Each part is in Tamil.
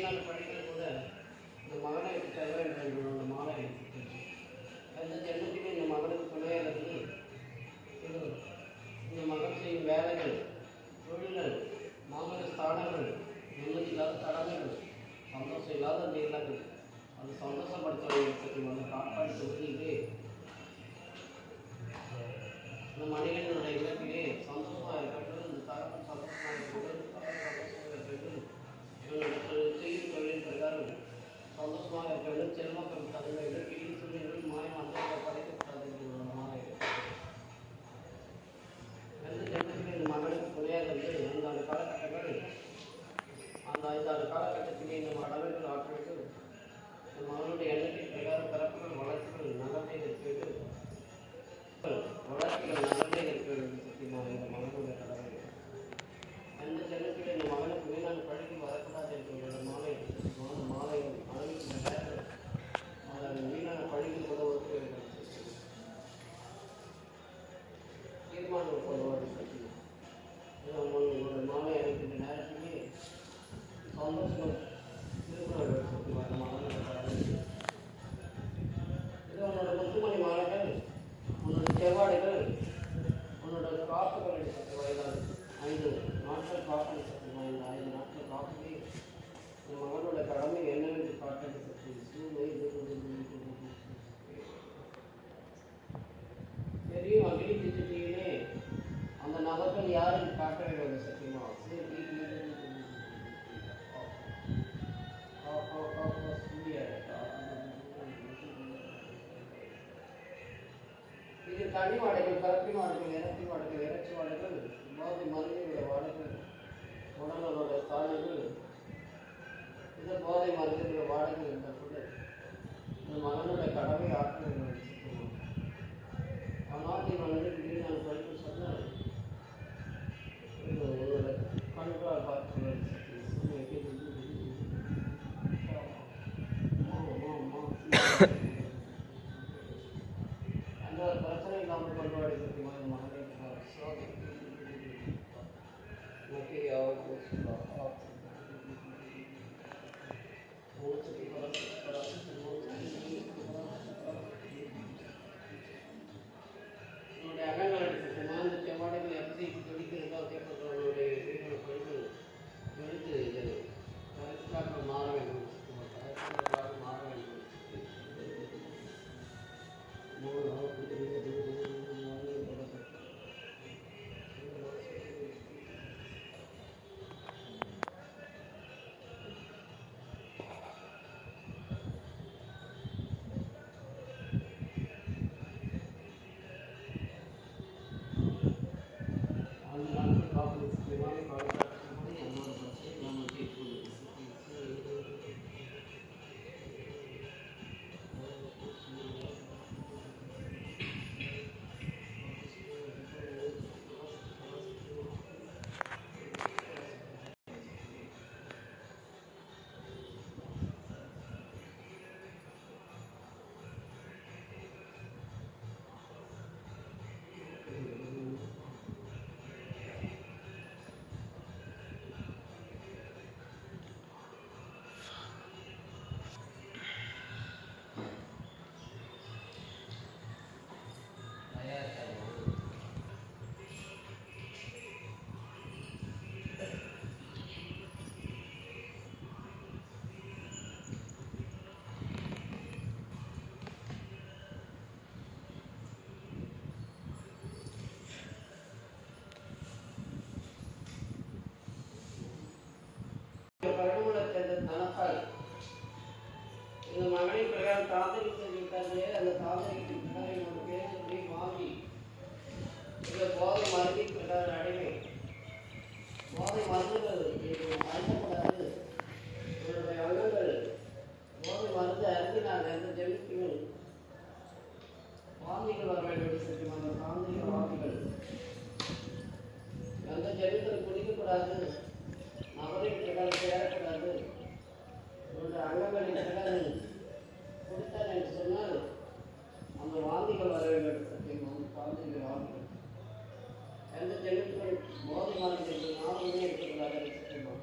வீணான படிக்கிறது கூட இந்த மகனை தர வேண்டும் அந்த மாலை எந்த ஜென்மத்திலும் இந்த மகனுக்கு துணையாகிறது இது இந்த மகன் செய்யும் வேலைகள் தொழில்கள் மாமன ஸ்தானங்கள் நிம்மதி இல்லாத கடமைகள் சந்தோஷம் இல்லாத அந்த இல்லங்கள் அது சந்தோஷப்படுத்த வந்து காப்பாற்றி சொல்லிட்டு இந்த மனிதனுடைய இலக்கிலே சந்தோஷமாக இருக்கட்டும் இந்த தகவல் சந்தோஷமாக இருக்கட்டும் செய்யும் தொழில் பிரகாரம் சந்தோஷமாக இருக்க வேண்டும் செல்வக்கள் தகுந்த கிளி சொல்லிகள் மாயம் அந்த படைக்கப்படாது எந்த ஜென்மத்திலே இந்த மகனுக்கு துணையாக இருந்து அந்த காலகட்டங்கள் அந்த 5 காலகட்டத்திலே இந்த கடமைகள் ஆற்றுவது இந்த மகனுடைய எண்ணத்தின் பிரகாரம் பிறப்புகள் வளர்ச்சிகள் நகர்மைகள் கேட்டு வளர்ச்சிகள் நகர்மைகள் கேட்டு சத்தியமாக இந்த மகனுடைய கடமை எந்த ஜென்மத்திலே இந்த மகனுக்கு வீணான பழகி வரக்கூடாது என்ற மாலை மாலை அளவுக்கு அதன் வீணான பழகி கொள்வதற்கு தீர்மானம் கொள்வது ஒரு மாலை அழைக்கின்ற நேரத்திலே சந்தோஷம் திருக்குறள் இது உன்னோட முத்துமணி மாலைகள் உன்னோட செவ்வாடுகள் உன்னோட காப்புகள் வயதால் 5 நாட்கள் காப்பது சத்தியமா இந்த 5 நாட்கள் காப்பதே என் மகனோட கடமை என்னவென்று காட்டது சக்தி தெரியும் அக்னி திட்டத்திலே அந்த நபர்கள் யாருக்கு காட்ட வேண்டும் சத்தியமா இது தனி வாடைகள் கலப்பி வாடைகள் இறப்பி வாடைகள் இறைச்சி வாடைகள் போதை மருந்துகளோட வாடைகள் உடலோட தாழ்வுகள் இது போதை மருந்துகளோட வாடைகள் என்ற கூட இந்த மகனோட கடமை ஆற்ற வேண்டும் அநாட்டின் வந்து திடீர்னு படிப்பு சொன்னால் உங்களோட கண்களால் பார்த்து அந்த ஒரு பிரச்சனை இல்லாமல் கொண்டு வர சத்தியமா இந்த மகனை என்னுடைய அகங்கள் சத்தியமா இந்த செவ்வாடைகள் எப்படி துடிக்கிறதோ அதே போன்ற அவங்களுடைய படிப்பு எடுத்து கருத்துக்காக மாற வேண்டும் மாற வேண்டும் இந்த மகனின் பிரகாரம் காதலித்து விட்டார்களே அந்த காதலிக்கு பிரகாரம் என்னோட பேர் சொல்லி வாங்கி இந்த போதை மருந்தின் பிரகாரம் அடிமை போதை மருந்துகள் அழுத்தப்படாது என்னுடைய அங்கங்கள் போதை மருந்து அருந்தினாங்க அந்த ஜென்மத்திலும் வாந்திகள் வர வேண்டும் சத்தியமா அந்த சாந்திக வாந்திகள் அந்த ஜென்மத்தில் குடிக்கக்கூடாது நபரின் பிரகாரம் சேரக்கூடாது என்னுடைய அங்கங்களின் பிரகாரம் கொடுத்தான் என்று சொன்னால் அந்த வாந்திகள் வர வேண்டும் சத்தியமா சாந்திக வாந்திகள் எந்த ஜென்மத்திலும் போதை மருந்து நானுமே இருக்கக்கூடாது சத்தியமா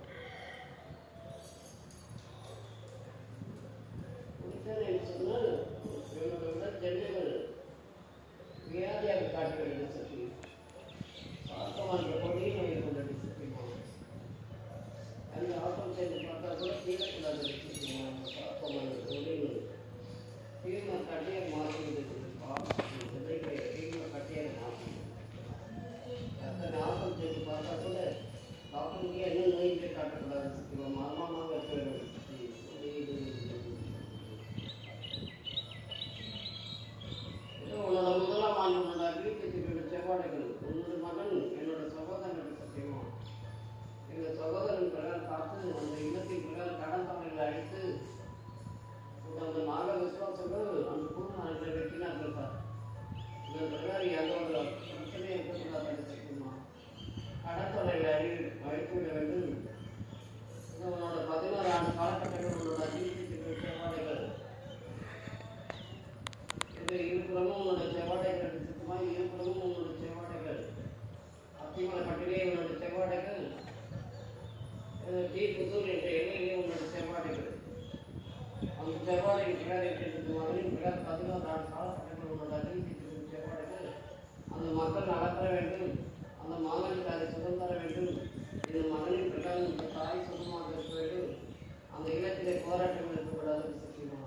அந்த இல்லத்தின் பிறகு கடன் தொகைகளை அழித்து அந்த நாக விசுவாசங்கள் அந்த பூர்ணத்தை வெட்டினார்கள் சார். இதன் பிரகாரம் எந்த ஒரு பிரச்சனையும் இருக்கக்கூடாது தெரியுமா? கடன் தொகைகளை அழித்துவிட வேண்டும். உன்னோட 11 ஆண்டு காலகட்டங்கள் உன்னோட அஜீவித்தின் செவ்வாடைகள் இது இருபுறமும் உன்னோட செவ்வாடைகள் சுத்தமாக இருபுறமும் உன்னோட செவ்வாடைகள் அத்திமலை பட்டிலே உன்னோட செவ்வாடைகள் புதூர் என்ற எல்லையிலே உன்னோட செவ்வாடைகள் அந்த செவ்வாடைகள் பிறகு மகனின் பிறகு 11 ஆண்டு காலகட்டங்கள் உன்னோட அஜீவித்தின் செவ்வாடைகள் அந்த மக்கள் நடத்த வேண்டும். அந்த மகனுக்கு அதை சுதம் தர வேண்டும். இந்த மகனின் பிறகு இந்த தாய் சுகமாக இருக்க வேண்டும். அந்த இல்லத்திலே போராட்டம் இருக்கக்கூடாது சக்திமா.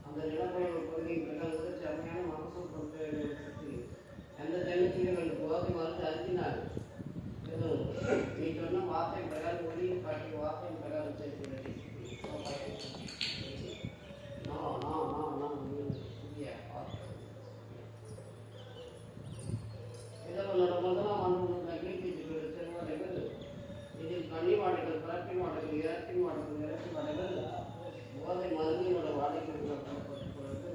அந்த நிலப்பரப்பு பகுதியின் பிறகு செம்மையான மகசூல் கொடுக்க வேண்டும் சக்தி. எந்த ஜனத்திலும் அந்த போதை மருந்து அழுத்தினார். நீ சொன்ன வார்த்தை பிரகாரம் ஒளியும் காட்டி வார்த்தையின் பிரகாரம் செய்கிறது. இதனோட முதலாம் ஆண்டு அக்னித்தீர்ச்சிகள் செல்வாடைகள் இதில் கனி வாடைகள் பிராட்டி வாடைகள் இறச்சி வாடைகள் இறச்சி வாடைகள் போதை மருந்தினோட வாடைகள் பொழுது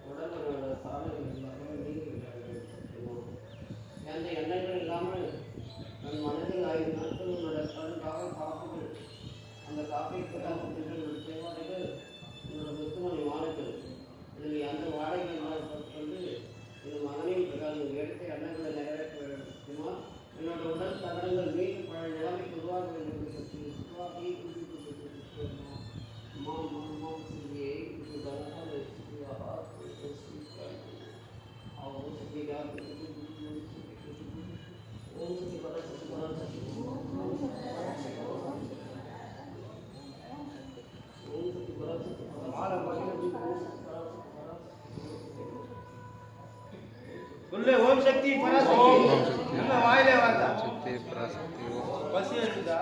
உடலோட சாலைகள் எல்லாமே நீங்கிவிட்டார்கள். எந்த எண்ணங்கள் இல்லாமல் தன் மனதில் 5 நாட்கள் உன்னோட கண்காக காப்புகள் அந்த காப்பீட்டுக்காக செல்வாடைகள் உன்னோட முத்துமணி வாடைகள் இதில் எந்த வாடைகள் கொண்டு இந்த மகனின் பிரகாரம் எடுத்த எண்ணங்களை நிறைவேற்ற வேண்டும். என்னோட உடல் தகவல்கள் மீண்டும் பழைய நிலைமைக்கு உருவாக வேண்டும் என்று உருவாக்கி ஓம் சக்தி பராசக்தி நம்ம வாயிலே வாங்க. சக்தி பராசக்தி பசி இருக்குதா?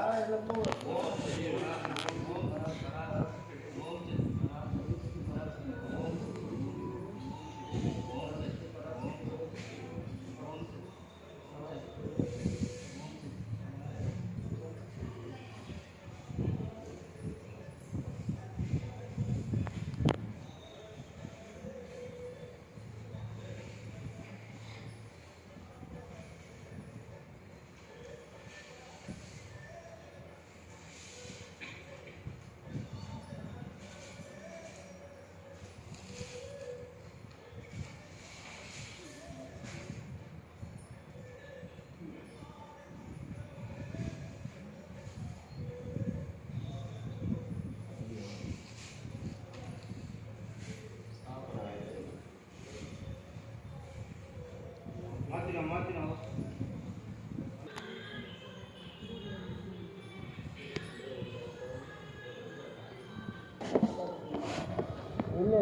மாத்தினா இல்லை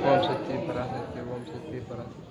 ஓம் சக்தி பராசக்தி ஓம் சக்தி பராசக்தி.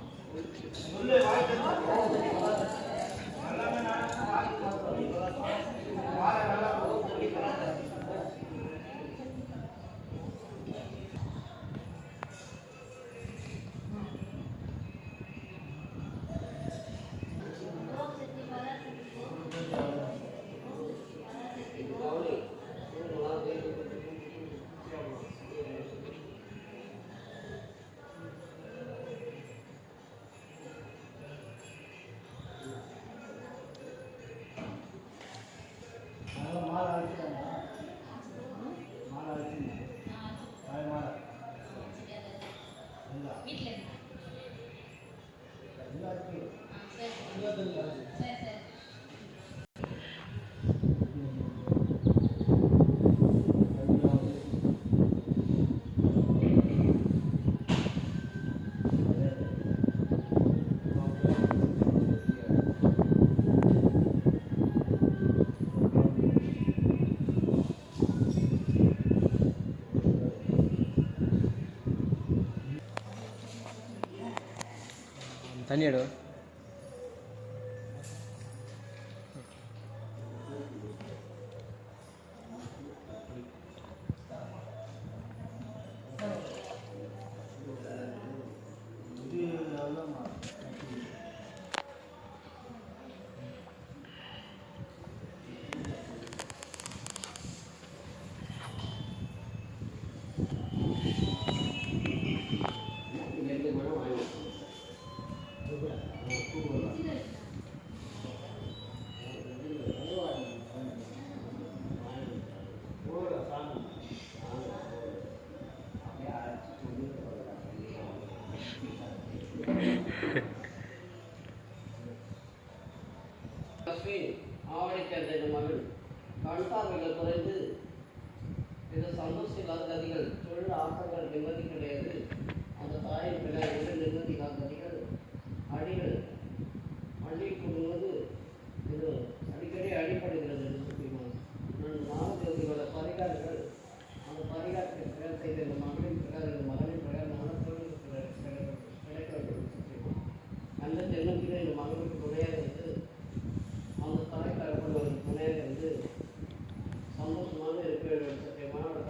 தண்ணி எடு. Gracias.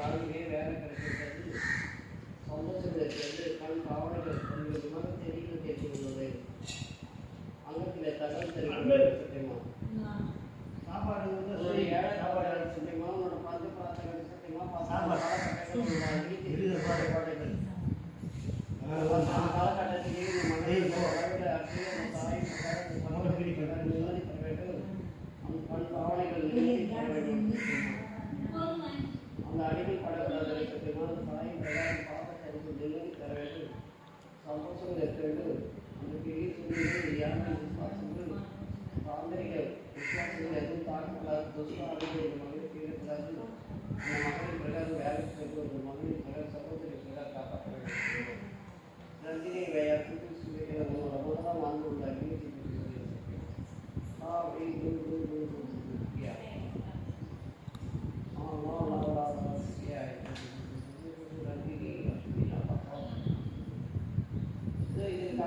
வாழ்க்கையே வேலை கிடைக்கிறது சந்தோஷம் இருக்கிறது கண் காவலர்கள் கொஞ்சமாக தெரியும் கேட்கிறது அங்கத்தில் தகவல் தெரிவிமா சாப்பாடு வந்து ஏழை சாப்பாடு சத்தியமா உன்னோட பந்து பிரார்த்தனை சத்தியமா காலகட்டங்கள் பாடைகள் காலகட்டத்திலே மகளிர் அந்த அடிமை படக்கூடாது சத்தியமான தாய் பிரகாரம் பாப்பத்தறிவு நிலையை தர வேண்டும் சந்தோஷம் இருக்க வேண்டும் அந்த பெரிய சூழ்நிலை யாருமே விசுவாசங்கள் தாந்திரிக விசுவாசங்கள் எதுவும் தாக்கக்கூடாது துஷ்டார்கள் ஒரு மகளிர் தீரக்கூடாது அந்த மகளிர் பிரகாரம் வேலைக்கு சென்று ஒரு மகளிர் பிரகாரம் சகோதரி பிரகாரம் காப்பாற்ற வேண்டும் நந்தினை வேயாக்கு சூரியனை ரமதான் வாழ்ந்து உள்ள அக்னி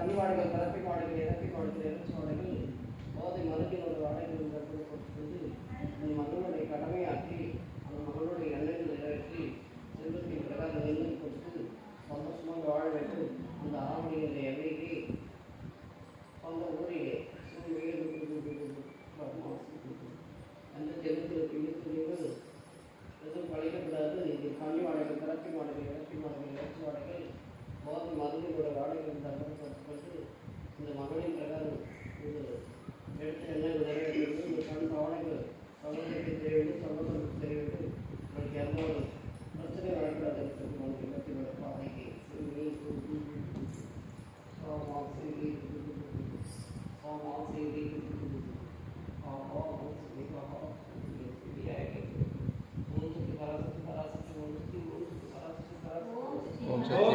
கன்னிவாடைகள் கலப்பை வாடைகள் இறப்பை வாடைகள் இறச்சி வாடைகள் போதை மருந்தினோட வாடைகள் கொண்டு அந்த மகளுடைய கடமையாற்றி அந்த மகளுடைய எண்ணங்கள் நிறைவேற்றி செல்வத்தின் பிரகாரம் நெல்லை கொடுத்து சந்தோஷமாக வாழ வேண்டும் அந்த ஆவணிகளுடைய எல்லையிலே அந்த ஊரிலே அந்த ஜெகத்தில் பிடித்து எதுவும் பழிக்கக்கூடாது இது கன்னி வாடைகள் கலப்பை வாடைகள் இறப்பை வாடைகள் இறச்சி வாடைகள் போதை மருந்தினோட வாடைகள் தகவல்பட்டு இந்த மகளின் பிரகாரம் இது எடுத்து என்ன நிறைவேற்றது இந்த கண் கவலைகள் சமூகத்துக்கு தெரிய வேண்டும் சமூகத்துக்கு தெரிய வேண்டும் உங்களுக்கு எந்த ஒரு பிரச்சனை வரக்கூடாது உங்களுக்கு இடத்தினோட பாதைக்கு ஓம் சக்தி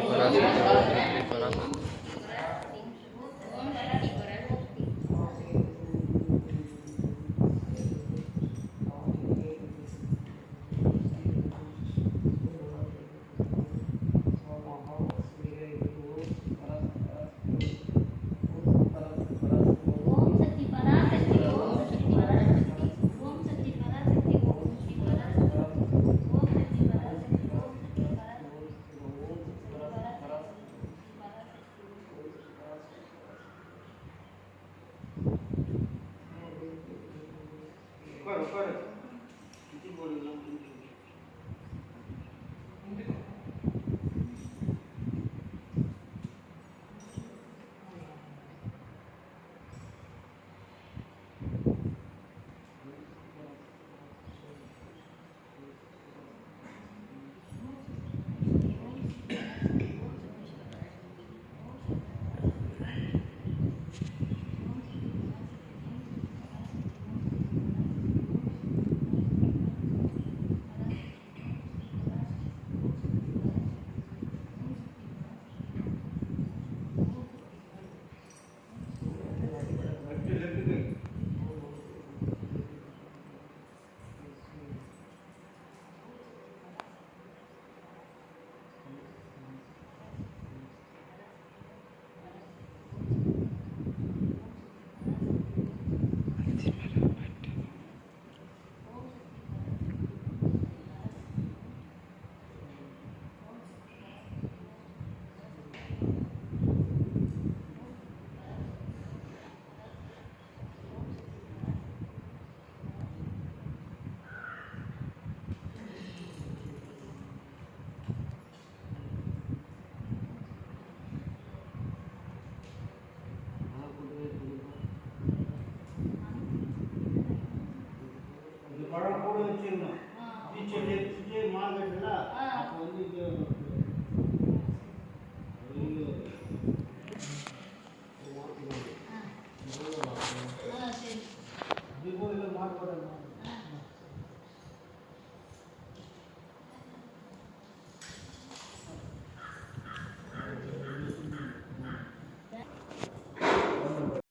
பராசக்தி பராசக்தி வச்சிருந்தோம் டீச்சர் மார்க்கெட்டில் அப்போ வந்து இது மார்க் போட்டாங்க